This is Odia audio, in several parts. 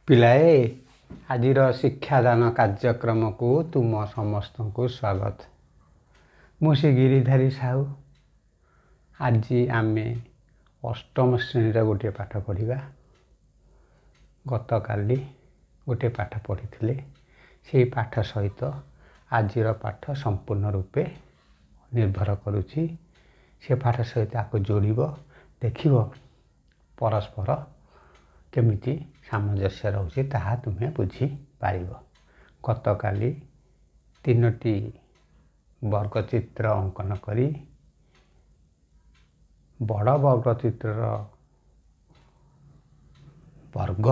ପିଲାଏ, ଆଜିର ଶିକ୍ଷାଦାନ କାର୍ଯ୍ୟକ୍ରମକୁ ତୁମ ସମସ୍ତଙ୍କୁ ସ୍ୱାଗତ। ମୁଁ ଶ୍ରୀ ଗିରିଧାରୀ ସାହୁ। ଆଜି ଆମେ ଅଷ୍ଟମ ଶ୍ରେଣୀର ଗୋଟିଏ ପାଠ ପଢ଼ିବା। ଗତକାଲି ଗୋଟିଏ ପାଠ ପଢ଼ିଥିଲେ। ସେହି ପାଠ ସହିତ ଆଜିର ପାଠ ସମ୍ପୂର୍ଣ୍ଣ ରୂପେ ନିର୍ଭର କରୁଛି। ସେ ପାଠ ସହିତ ଆକୁ ଯୋଡ଼ିବ, ଦେଖିବ ପରସ୍ପର କେମିତି ସାମଞ୍ଜସ୍ୟ ରହୁଛି ତାହା ତୁମେ ବୁଝିପାରିବ। ଗତକାଲି 3ଟି ବର୍ଗଚିତ୍ର ଅଙ୍କନ କରି ବଡ଼ ବର୍ଗଚିତ୍ରର ବର୍ଗ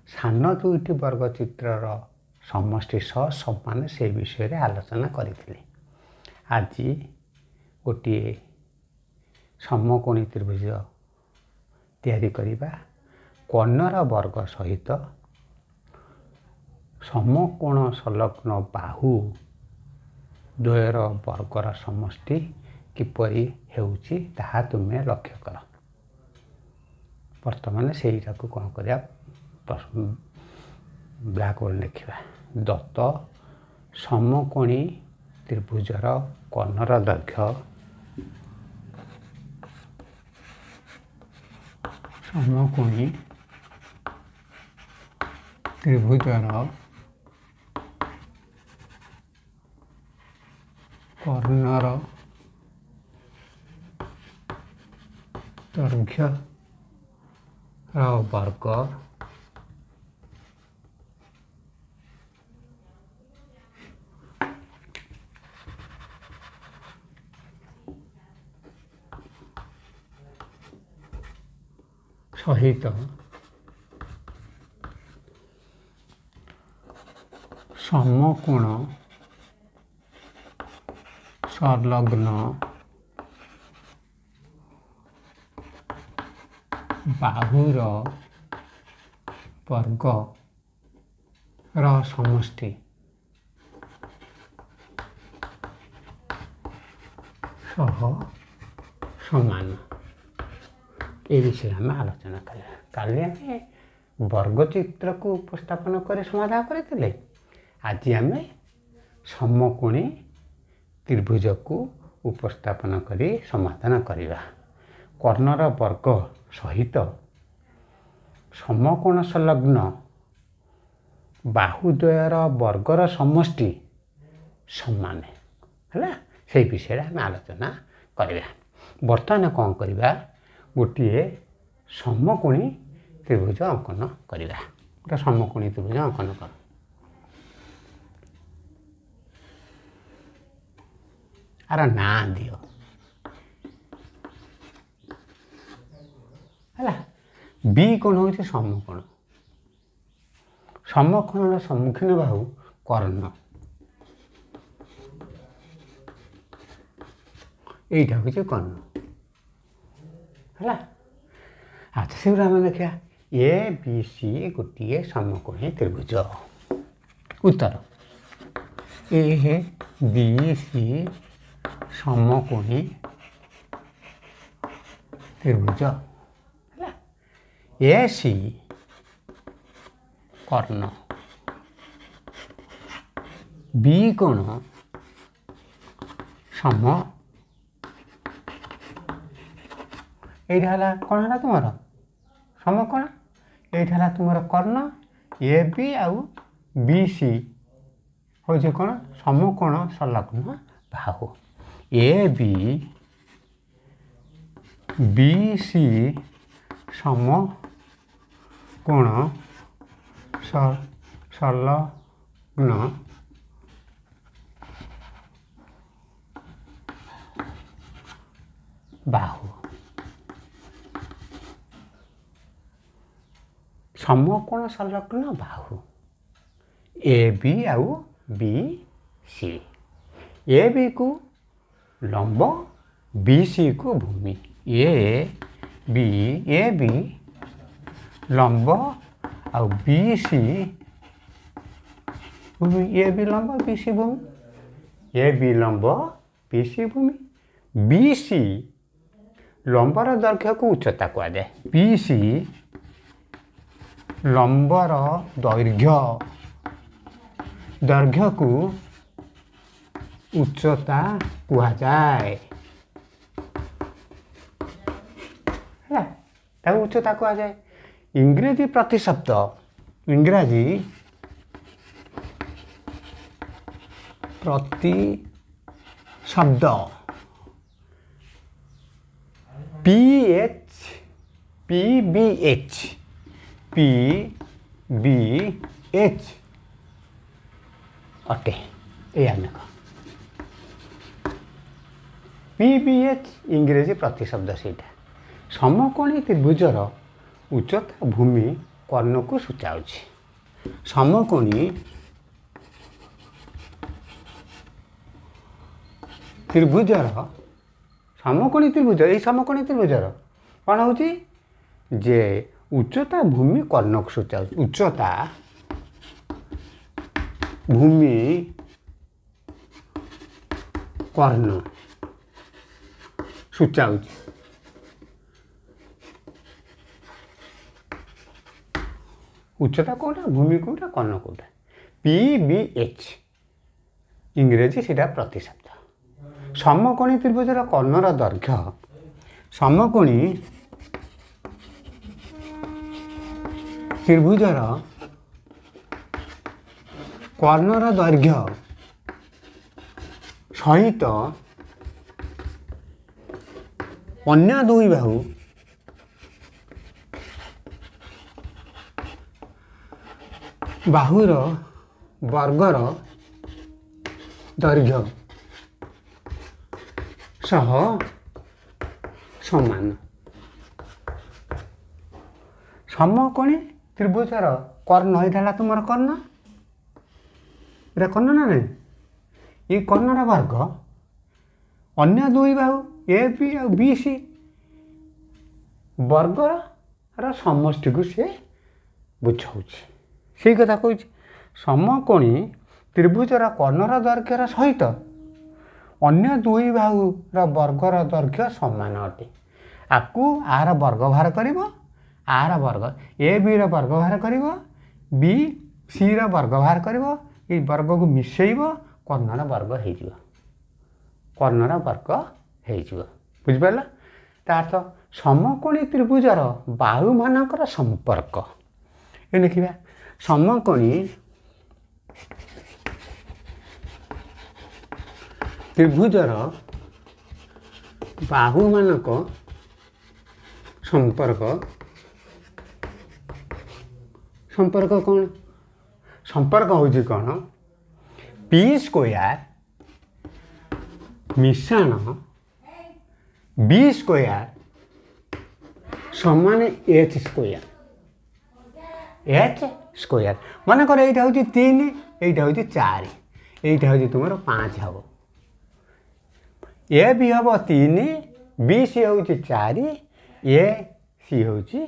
ସାନ 2ଟି ବର୍ଗଚିତ୍ରର ସମଷ୍ଟି ସହ ସମାନ ସେ ବିଷୟରେ ଆଲୋଚନା କରିଥିଲେ। ଆଜି ଗୋଟିଏ ସମକୋଣୀ ତ୍ରିଭୁଜ ତିଆରି କରିବା। କର୍ଣ୍ଣର ବର୍ଗ ସହିତ ସମକୋଣ ସଂଲଗ୍ନ ବାହୁ ଦ୍ୱୟର ବର୍ଗର ସମଷ୍ଟି କିପରି ହେଉଛି ତାହା ତୁମେ ଲକ୍ଷ୍ୟ କର। ବର୍ତ୍ତମାନ ସେଇଟାକୁ କ'ଣ କରିବା, ବ୍ଲାକବୋର୍ଡ ଲେଖିବା। ଦତ୍ତ ସମକୋଣୀ ତ୍ରିଭୁଜର କର୍ଣ୍ଣର ଦୈର୍ଘ୍ୟ ସମକୋଣୀ ତ୍ରିଭୁଜର କର୍ଣ୍ଣର ଦୈର୍ଘ୍ୟର ବର୍ଗ ସହିତ ସମକୋଣ ସଂଲଗ୍ନ ବାହୁର ବର୍ଗର ସମଷ୍ଟି ସହ ସମାନ। ଏ ବିଷୟରେ ଆମେ ଆଲୋଚନା କରିବା। କାଲି ଆମେ ବର୍ଗଚିତ୍ରକୁ ଉପସ୍ଥାପନ କରି ସମାଧାନ କରିଥିଲେ। ଆଜି ଆମେ ସମକୋଣୀ ତ୍ରିଭୁଜକୁ ଉପସ୍ଥାପନ କରି ସମାଧାନ କରିବା। କର୍ଣ୍ଣର ବର୍ଗ ସହିତ ସମକୋଣ ସଂଲଗ୍ନ ବାହୁଦ୍ୱୟର ବର୍ଗର ସମଷ୍ଟି ସମାନ ହେଲା, ସେଇ ବିଷୟରେ ଆମେ ଆଲୋଚନା କରିବା। ବର୍ତ୍ତମାନ କ'ଣ କରିବା, ଗୋଟିଏ ସମକୋଣୀ ତ୍ରିଭୁଜ ଅଙ୍କନ କରିବା। ଗୋଟେ ସମକୋଣୀ ତ୍ରିଭୁଜ ଅଙ୍କନ କର। ଆର ନାଁ ଦିଅ ହେଲା। ବି କୋଣ ହେଉଛି ସମକୋଣ। ସମକୋଣର ସମ୍ମୁଖୀନ ବାହୁ କର୍ଣ୍ଣ। এইটা ହେଉଛି କର୍ଣ୍ଣ ହେଲା। ଆଚ୍ଛା, ସେଗୁଡ଼ା ଆମେ ଦେଖିବା। ଏ ବି ସି ଗୋଟିଏ ସମକୋଣୀ ତ୍ରିଭୁଜ। ଉତ୍ତର ଏ ବି ସି ସମକୋଣୀ ତ୍ରିଭୁଜ ହେଲା। ଏ ସି କର୍ଣ୍ଣ, ବି କୋଣ ସମ, এইটা ହେଲା କ'ଣ ହେଲା ତୁମର ସମକୋଣ, এইଟା ହେଲା ତୁମର କର୍ଣ୍ଣ। ଏ ବି ଆଉ ବି ସି ହେଉଛି କ'ଣ, ସମକୋଣ ସଂଲଗ୍ନ ବାହୁ। ଏ ବି ସି ସମକୋଣ ସଂଲଗ୍ନ ବାହୁ। ସମକୋଣ ସଂଲଗ୍ନ ବାହୁ ଏ ବି ଆଉ ବି ସି। ଏ ବି କୁ ଲମ୍ବ, ବି ସି କୁ ଭୂମି। ଏ ବି ଲମ୍ବ ଆଉ ବି ସି ଭୂମି। ଏ ବି ଲମ୍ବ, ବି ସି ଭୂମି। ଏ ବି ଲମ୍ବ, ବି ସି ଭୂମି। ବି ସି ଲମ୍ବର ଦୈର୍ଘ୍ୟକୁ ଉଚ୍ଚତା କୁହାଯାଏ। ବି ସି ଲମ୍ବର ଦୈର୍ଘ୍ୟକୁ ଉଚ୍ଚତା କୁହାଯାଏ। ହେଲା, ତାକୁ ଉଚ୍ଚତା କୁହାଯାଏ। ଇଂରାଜୀ ପ୍ରତିଶବ୍ଦ, ଇଂରାଜୀ ପ୍ରତିଶବ୍ଦ PBH ଅଟେ। ଏଇ ଅନେକ PBH ଇଂରାଜୀ ପ୍ରତିଶବ୍ଦ ସେଇଟା। ସମକୋଣୀ ତ୍ରିଭୁଜର ଉଚ୍ଚତା ଭୂମି କର୍ଣ୍ଣକୁ ସୂଚାଉଛି। ସମକୋଣୀ ତ୍ରିଭୁଜର ଏଇ ସମକୋଣୀ ତ୍ରିଭୁଜର କ'ଣ ହେଉଛି ଯେ ଉଚ୍ଚତା ଭୂମି କର୍ଣ୍ଣକୁ ସୂଚାଉଛି। ଉଚ୍ଚତା ଭୂମି କର୍ଣ୍ଣ ସୂଚାଉଛି। ଉଚ୍ଚତା କେଉଁଟା, ଭୂମି କେଉଁଟା, କର୍ଣ୍ଣ କେଉଁଟା। PBH ଇଂରାଜୀ ସେଇଟା ପ୍ରତିଶବ୍ଦ। ସମକୋଣୀ ତ୍ରିଭୁଜର କର୍ଣ୍ଣର ଦୈର୍ଘ୍ୟ, ସମକୋଣୀ ତ୍ରିଭୁଜର କର୍ଣ୍ଣର ଦୈର୍ଘ୍ୟ ସହିତ ଅନ୍ୟ ଦୁଇ ବାହୁର ବର୍ଗର ଦୈର୍ଘ୍ୟ ସହ ସମାନ। ସମକୋଣୀ ତ୍ରିଭୁଜର କର୍ଣ୍ଣ, ଏଇଟା ହେଲା ତୁମର କର୍ଣ୍ଣ, ଏଇଟା କର୍ଣ୍ଣ ନା ନାହିଁ। ଏଇ କର୍ଣ୍ଣର ବର୍ଗ ଅନ୍ୟ ଦୁଇ ବାହୁ AB ଆଉ BC ବର୍ଗର ସମଷ୍ଟିକୁ ସେ ବୁଝାଉଛି। ସେଇ କଥା କହୁଛି। ସମକୋଣୀ ତ୍ରିଭୁଜର କର୍ଣ୍ଣର ଦୈର୍ଘ୍ୟର ସହିତ ଅନ୍ୟ ଦୁଇ ବାହୁର ବର୍ଗର ଦୈର୍ଘ୍ୟ ସମାନ ଅଟେ। ଆକୁ ଆର ବର୍ଗ ବାହାର କରିବ, ଆର ବର୍ଗ ABର ବର୍ଗ ବାହାର କରିବ, BCର ବର୍ଗ ବାହାର କରିବ, ଏଇ ବର୍ଗକୁ ମିଶେଇବ, କର୍ଣ୍ଣର ବର୍ଗ ହେଇଯିବ। କର୍ଣ୍ଣର ବର୍ଗ ହେଇଯିବ। ବୁଝିପାରିଲ? ତା ଅର୍ଥ ସମକୋଣୀ ତ୍ରିଭୁଜର ବାହୁମାନଙ୍କର ସମ୍ପର୍କ। ଏ ଦେଖିବା, ସମକୋଣୀ ତ୍ରିଭୁଜର ବାହୁମାନଙ୍କ ସମ୍ପର୍କ କ'ଣ? ସମ୍ପର୍କ ହେଉଛି କ'ଣ? P² ମିଶାଣ B² ସମାନ H²। ମନେକର ଏଇଟା ହେଉଛି 3, ଏଇଟା ହେଉଛି 4, ଏଇଟା ହେଉଛି ତୁମର 5 ହେବ। AB ହେବ 3, BC ହେଉଛି 4, AC ହେଉଛି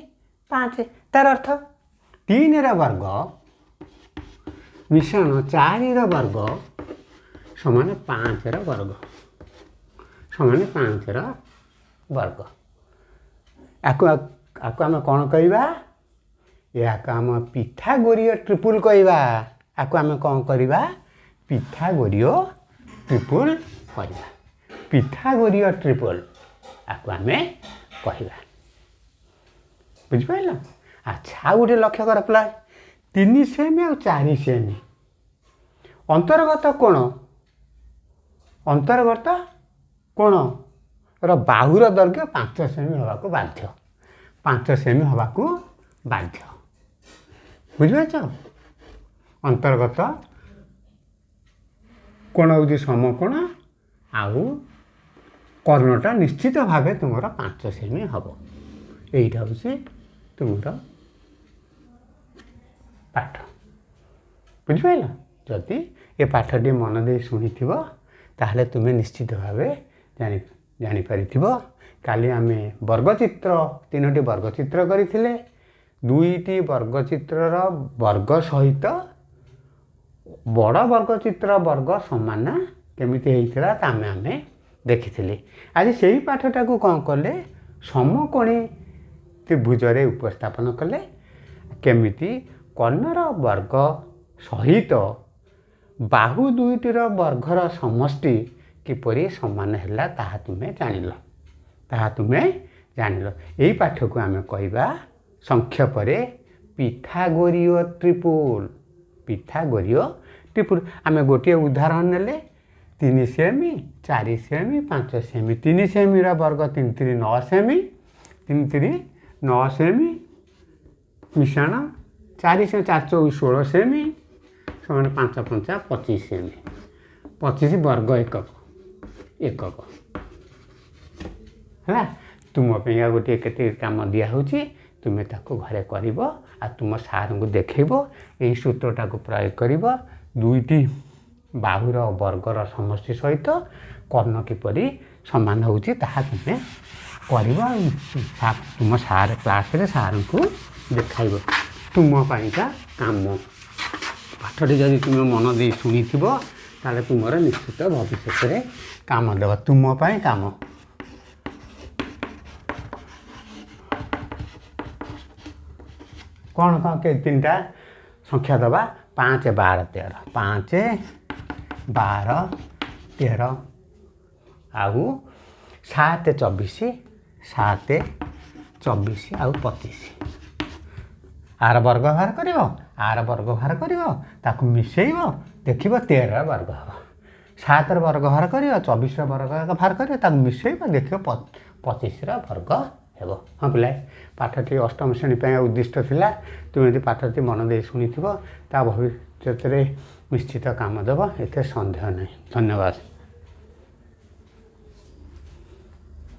5। ତାର ଅର୍ଥ 3ର ବର୍ଗ ମିଶାଣ 4ର ବର୍ଗ ସମାନ 5ର ବର୍ଗ। ଆକୁ ଆମେ କ'ଣ କହିବା? ଏହାକୁ ଆମ ପିଥାଗୋରୀୟ ଟ୍ରିପୁଲ କହିବା। ଆକୁ ଆମେ କ'ଣ କରିବା? ପିଥାଗୋରୀୟ ଟ୍ରିପୁଲ କରିବା। ପିଥାଗୋରୀୟ ଟ୍ରିପୁଲ ଆକୁ ଆମେ କହିବା। ବୁଝିପାରିଲ? ଆଚ୍ଛା, ଆଉ ଗୋଟେ ଲକ୍ଷ୍ୟ କର ପିଲା, 3 ସେମି ଆଉ 4 ସେମି ଅନ୍ତର୍ଗତ କୋଣର ବାହୁର ଦୈର୍ଘ୍ୟ 5 ସେମି ହେବାକୁ ବାଧ୍ୟ। 5 ସେମି ହେବାକୁ ବାଧ୍ୟ। ବୁଝିପାରୁଛ? ଅନ୍ତର୍ଗତ କୋଣ ହେଉଛି ସମକୋଣ, ଆଉ କର୍ଣ୍ଣଟା ନିଶ୍ଚିତ ଭାବେ ତୁମର 5 ସେମି ହେବ। এইটা হচ্ছে তোমরা পাঠ। বুঝিপাইল? যদি এ পাঠটি মন দিয়ে শুনিথিব তাহলে তুমি নিশ্চিত ভাবে জানিপারিথিব। কালি আমি বর্গচিত্র 3টি বর্গচিত্র করিଥିଲେ। 2টি বর্গচিত্রর বর্গ সহিত বড় বর্গচিত্র বর্গ সমান কেমিতি হয়েছিল তা আমি দেখিଥିଲି। আজ সেই পাঠটাকে কম কলে সমকোণী ত্রিভুজরে উপস্থাপন কলে କେମିତି କର୍ଣ୍ଣର ବର୍ଗ ସହିତ ବାହୁ ଦୁଇଟିର ବର୍ଗର ସମଷ୍ଟି କିପରି ସମାନ ହେଲା ତାହା ତୁମେ ଜାଣିଲ। ଏହି ପାଠକୁ ଆମେ କହିବା ସଂକ୍ଷେପରେ ପିଥାଗୋରୀୟ ଟ୍ରିପୁଲ। ଆମେ ଗୋଟିଏ ଉଦାହରଣ ନେଲେ 3 ସେମି 4 ସେମି 5 ସେମି 3 ସେମିର ବର୍ଗ 3 3 9 ସେମି 3 3 9 ସେମି ମିଶାଣ 4 4 24 16 ସେମି ସମାନ 5 5 25 ସେମି 25 ବର୍ଗ ଏକକ ହେଲା। ତୁମ ପାଇଁକା ଗୋଟିଏ କେତେ କାମ ଦିଆହେଉଛି, ତୁମେ ତାକୁ ଘରେ କରିବ ଆଉ ତୁମ ସାର୍ଙ୍କୁ ଦେଖେଇବ। ଏହି ସୂତ୍ରଟାକୁ ପ୍ରୟୋଗ କରିବ। ଦୁଇଟି ବାହୁର ବର୍ଗର ସମଷ୍ଟି ସହିତ କର୍ଣ୍ଣ କିପରି ସମାନ ହେଉଛି ତାହା ତୁମେ କରିବ। ତୁମ ସାର୍ କ୍ଲାସ୍ରେ ସାର୍ଙ୍କୁ ଦେଖାଇବ। ତୁମ ପାଇଁକା କାମ। ପାଠଟି ଯଦି ତୁମେ ମନ ଦେଇ ଶୁଣିଥିବ ତାହେଲେ ତୁମର ନିଶ୍ଚିତ ଭବିଷ୍ୟତରେ କାମ ଦେବ। ତୁମ ପାଇଁ କାମ। କ'ଣ ତିନିଟା ସଂଖ୍ୟା ଦେବା 5 12 13 5 12 13 ଆଉ 7 24 7 24 ଆଉ 25। ଆର ବର୍ଗ ବାହାର କରିବ ତାକୁ ମିଶେଇବ ଦେଖିବ 13ର ବର୍ଗ ହେବ। 7ର ବର୍ଗ ବାହାର କରିବ 24ର ବର୍ଗ ବାହାର କରିବ ତାକୁ ମିଶେଇବ ଦେଖିବ 25ର ବର୍ଗ ହେବ। ହଁ ପିଲା, ପାଠଟି ଅଷ୍ଟମ ଶ୍ରେଣୀ ପାଇଁ ଉଦ୍ଦିଷ୍ଟ ଥିଲା। ତୁମେ ଯଦି ପାଠଟି ମନ ଦେଇ ଶୁଣିଥିବ ତା ଭବିଷ୍ୟତରେ ନିଶ୍ଚିତ କାମ ଦେବ, ଏଥିରେ ସନ୍ଦେହ ନାହିଁ। ଧନ୍ୟବାଦ।